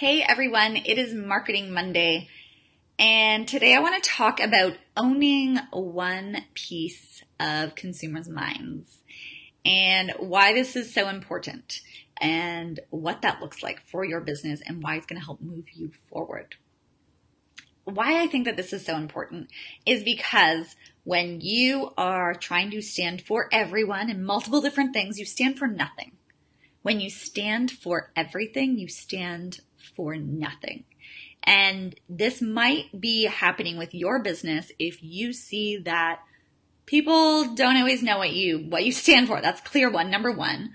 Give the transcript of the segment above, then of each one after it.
Hey everyone, it is Marketing Monday, and today I want to talk about owning one piece of consumers' minds and why this is so important and what that looks like for your business and why it's going to help move you forward. Why I think that this is so important is because when you are trying to stand for everyone in multiple different things, you stand for nothing. When you stand for everything, you stand for nothing. And this might be happening with your business if you see that people don't always know what you stand for. That's clear one. Number one,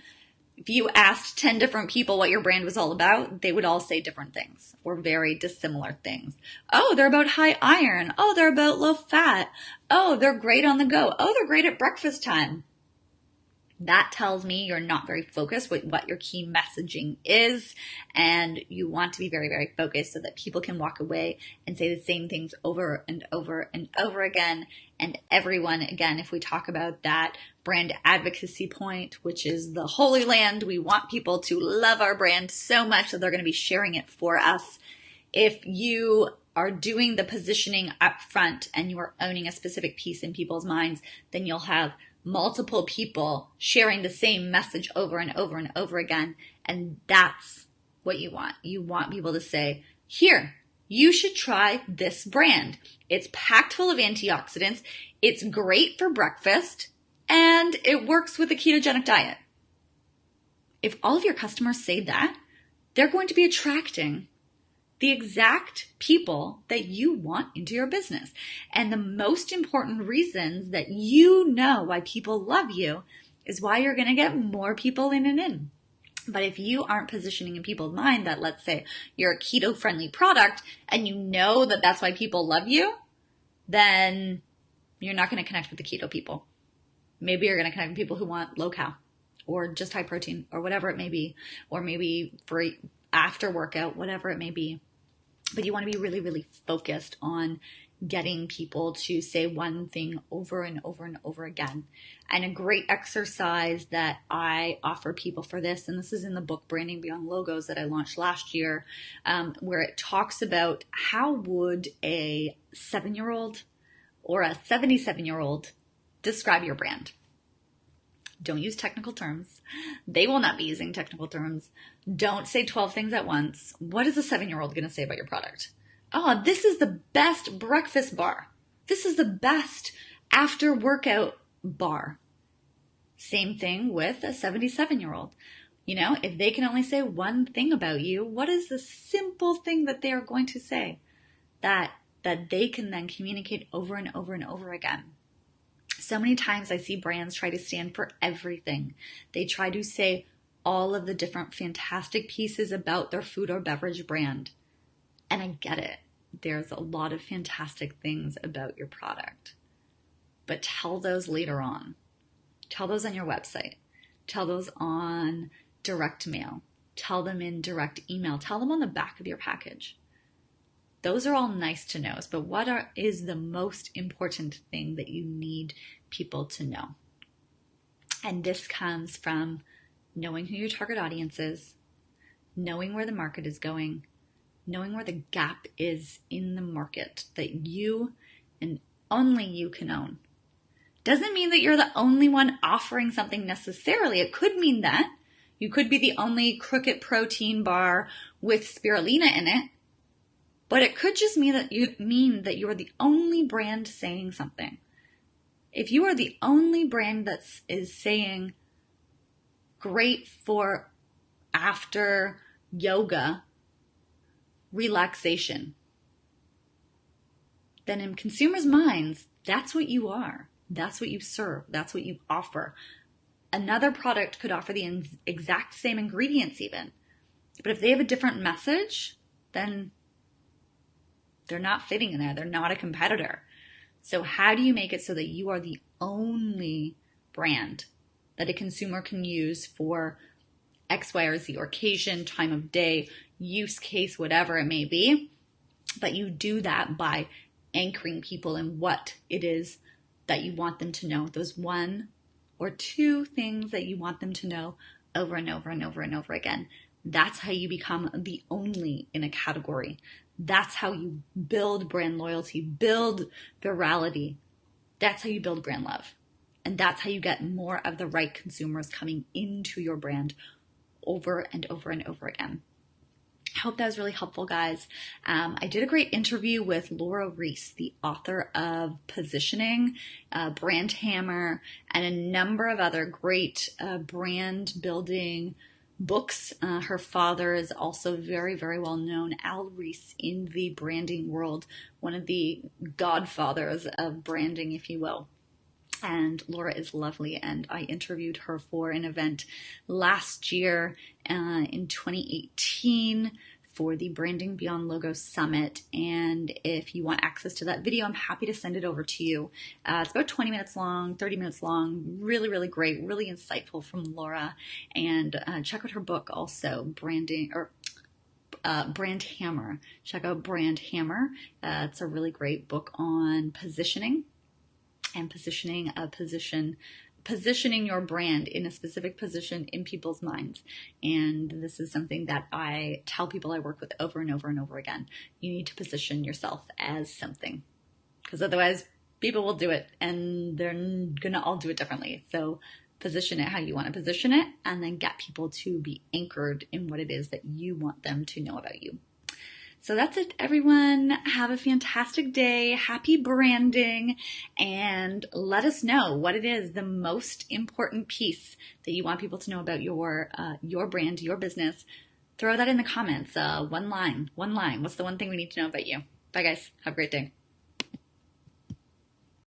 if you asked 10 different people what your brand was all about, they would all say different things or very dissimilar things. Oh, they're about high iron. Oh, they're about low fat. Oh, they're great on the go. Oh, they're great at breakfast time. That tells me you're not very focused with what your key messaging is, and you want to be very, very focused so that people can walk away and say the same things over and over and over again. And everyone, again, if we talk about that brand advocacy point, which is the holy land, we want people to love our brand so much that they're going to be sharing it for us. If you are doing the positioning up front and you are owning a specific piece in people's minds, then you'll have multiple people sharing the same message over and over and over again. And that's what you want. You want people to say, here, you should try this brand. It's packed full of antioxidants. It's great for breakfast and it works with the ketogenic diet. If all of your customers say that, they're going to be attracting the exact people that you want into your business. And the most important reasons that you know why people love you is why you're going to get more people in and in. But if you aren't positioning in people's mind that, let's say, you're a keto-friendly product and you know that that's why people love you, then you're not going to connect with the keto people. Maybe you're going to connect with people who want low-cal or just high protein or whatever it may be, or maybe for after workout, whatever it may be. But you want to be really, really focused on getting people to say one thing over and over and over again. And a great exercise that I offer people for this, and this is in the book Branding Beyond Logos that I launched last year, where it talks about how would a 7-year-old or a 77-year-old describe your brand. Don't use technical terms. They will not be using technical terms. Don't say 12 things at once. What is a 7-year-old going to say about your product? Oh, this is the best breakfast bar. This is the best after workout bar. Same thing with a 77-year-old. You know, if they can only say one thing about you, what is the simple thing that they are going to say that they can then communicate over and over and over again? So many times I see brands try to stand for everything. They try to say all of the different fantastic pieces about their food or beverage brand. And I get it. There's a lot of fantastic things about your product. But tell those later on. Tell those on your website. Tell those on direct mail. Tell them in direct email. Tell them on the back of your package. Those are all nice to know, but what is the most important thing that you need people to know? And this comes from knowing who your target audience is, knowing where the market is going, knowing where the gap is in the market that you and only you can own. Doesn't mean that you're the only one offering something necessarily. It could mean that. You could be the only Crooked protein bar with spirulina in it. But it could just mean that you are the only brand saying something. If you are the only brand that is saying great for after yoga relaxation, then in consumers' minds, that's what you are. That's what you serve. That's what you offer. Another product could offer the exact same ingredients even. But if they have a different message, then they're not fitting in there. They're not a competitor. So how do you make it so that you are the only brand that a consumer can use for X, Y, or Z, or occasion, time of day, use case, whatever it may be? But you do that by anchoring people in what it is that you want them to know. Those one or two things that you want them to know over and over and over and over again. That's how you become the only in a category. That's how you build brand loyalty, build virality. That's how you build brand love. And that's how you get more of the right consumers coming into your brand over and over and over again. I hope that was really helpful, guys. I did a great interview with Laura Reese, the author of Positioning, Brand Hammer, and a number of other great brand building books. Her father is also very, very well known, Al Reese, in the branding world, one of the godfathers of branding, if you will. And Laura is lovely, and I interviewed her for an event last year in 2018 for the Branding Beyond Logo Summit. And if you want access to that video, I'm happy to send it over to you. It's about 20 minutes long, 30 minutes long, really, really great, really insightful from Laura. And check out her book also, Brand Hammer. Check out Brand Hammer. It's a really great book on positioning and positioning your brand in a specific position in people's minds. And this is something that I tell people I work with over and over and over again. You need to position yourself as something, because otherwise people will do it and they're gonna all do it differently. So position it how you want to position it, and then get people to be anchored in what it is that you want them to know about you. So that's it, everyone. Have a fantastic day. Happy branding. And let us know what it is, the most important piece that you want people to know about your brand, your business. Throw that in the comments. One line. What's the one thing we need to know about you? Bye, guys. Have a great day.